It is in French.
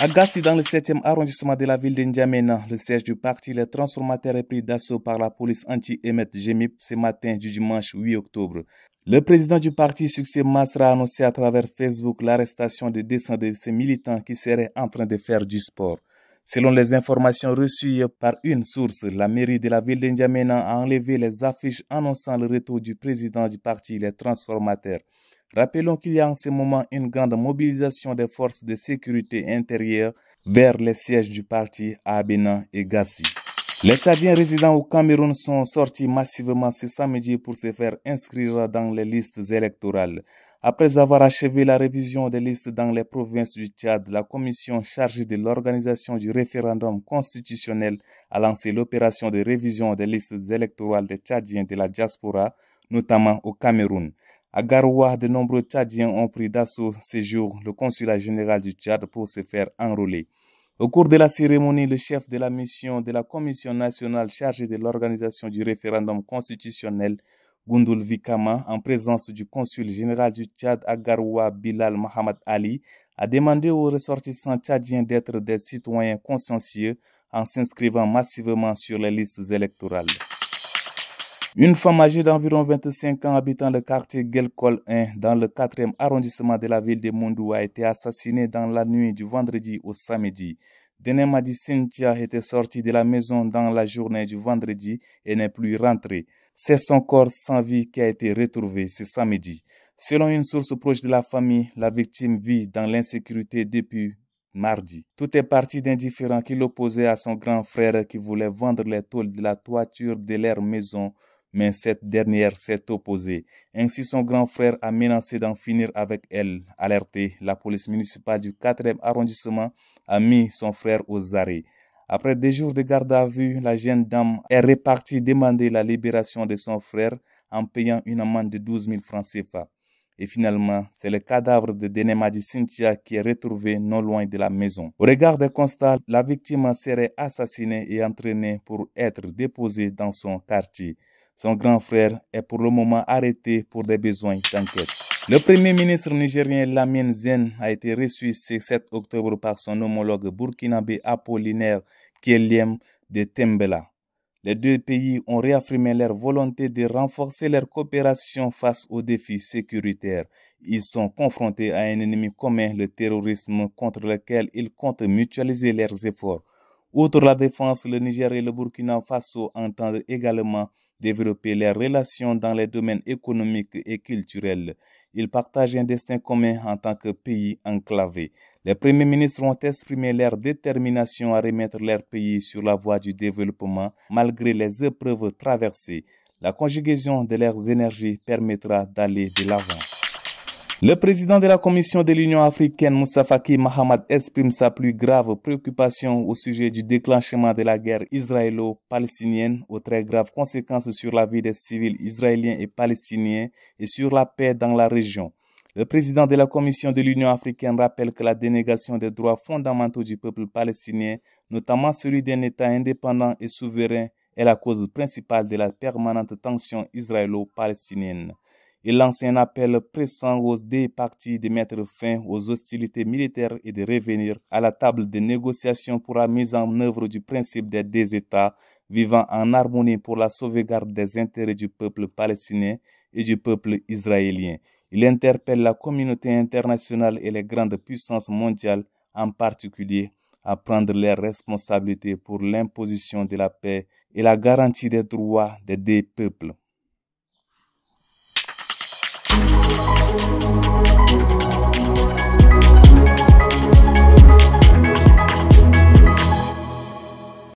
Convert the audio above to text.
À Gassi, dans le 7e arrondissement de la ville de N'Djamena, le siège du parti Les Transformateurs est pris d'assaut par la police anti-émeute GEMIP ce matin du dimanche 8 octobre. Le président du parti, Succès Masra, a annoncé à travers Facebook l'arrestation de 200 de ses militants qui seraient en train de faire du sport. Selon les informations reçues par une source, la mairie de la ville de N'Djamena a enlevé les affiches annonçant le retour du président du parti Les Transformateurs. Rappelons qu'il y a en ce moment une grande mobilisation des forces de sécurité intérieure vers les sièges du parti à Abénan et Gassi. Les Tchadiens résidant au Cameroun sont sortis massivement ce samedi pour se faire inscrire dans les listes électorales. Après avoir achevé la révision des listes dans les provinces du Tchad, la commission chargée de l'organisation du référendum constitutionnel a lancé l'opération de révision des listes électorales des Tchadiens de la diaspora, notamment au Cameroun. À Garoua, de nombreux Tchadiens ont pris d'assaut ce jour le consulat général du Tchad pour se faire enrôler. Au cours de la cérémonie, le chef de la mission de la Commission nationale chargée de l'organisation du référendum constitutionnel, Goundoul Vikama, en présence du consul général du Tchad à Garoua, Bilal Mohamed Ali, a demandé aux ressortissants tchadiens d'être des citoyens consciencieux en s'inscrivant massivement sur les listes électorales. Une femme âgée d'environ 25 ans habitant le quartier Guelkol 1 dans le 4e arrondissement de la ville de Moundou a été assassinée dans la nuit du vendredi au samedi. Denemadi Cynthia était sortie de la maison dans la journée du vendredi et n'est plus rentrée. C'est son corps sans vie qui a été retrouvé ce samedi. Selon une source proche de la famille, la victime vit dans l'insécurité depuis mardi. Tout est parti d'un différend qui l'opposait à son grand frère qui voulait vendre les tôles de la toiture de leur maison, mais cette dernière s'est opposée. Ainsi, son grand frère a menacé d'en finir avec elle. Alertée, la police municipale du 4e arrondissement a mis son frère aux arrêts. Après 2 jours de garde à vue, la jeune dame est repartie demander la libération de son frère en payant une amende de 12 000 francs CFA. Et finalement, c'est le cadavre de Denemadi Cynthia qui est retrouvé non loin de la maison. Au regard des constats, la victime serait assassinée et entraînée pour être déposée dans son quartier. Son grand frère est pour le moment arrêté pour des besoins d'enquête. Le premier ministre nigérien Lamine Zen a été reçu ce 7 octobre par son homologue burkinabé Apollinaire Kyeliem de Tembela. Les deux pays ont réaffirmé leur volonté de renforcer leur coopération face aux défis sécuritaires. Ils sont confrontés à un ennemi commun, le terrorisme, contre lequel ils comptent mutualiser leurs efforts. Outre la défense, le Niger et le Burkina Faso entendent également développer les relations dans les domaines économiques et culturels. Ils partagent un destin commun en tant que pays enclavé. Les premiers ministres ont exprimé leur détermination à remettre leur pays sur la voie du développement malgré les épreuves traversées. La conjugaison de leurs énergies permettra d'aller de l'avant. Le président de la Commission de l'Union africaine, Moussa Faki Mahamat, exprime sa plus grave préoccupation au sujet du déclenchement de la guerre israélo-palestinienne aux très graves conséquences sur la vie des civils israéliens et palestiniens et sur la paix dans la région. Le président de la Commission de l'Union africaine rappelle que la dénégation des droits fondamentaux du peuple palestinien, notamment celui d'un État indépendant et souverain, est la cause principale de la permanente tension israélo-palestinienne. Il lance un appel pressant aux deux parties de mettre fin aux hostilités militaires et de revenir à la table de négociation pour la mise en œuvre du principe des deux États vivant en harmonie pour la sauvegarde des intérêts du peuple palestinien et du peuple israélien. Il interpelle la communauté internationale et les grandes puissances mondiales, en particulier, à prendre leurs responsabilités pour l'imposition de la paix et la garantie des droits des deux peuples.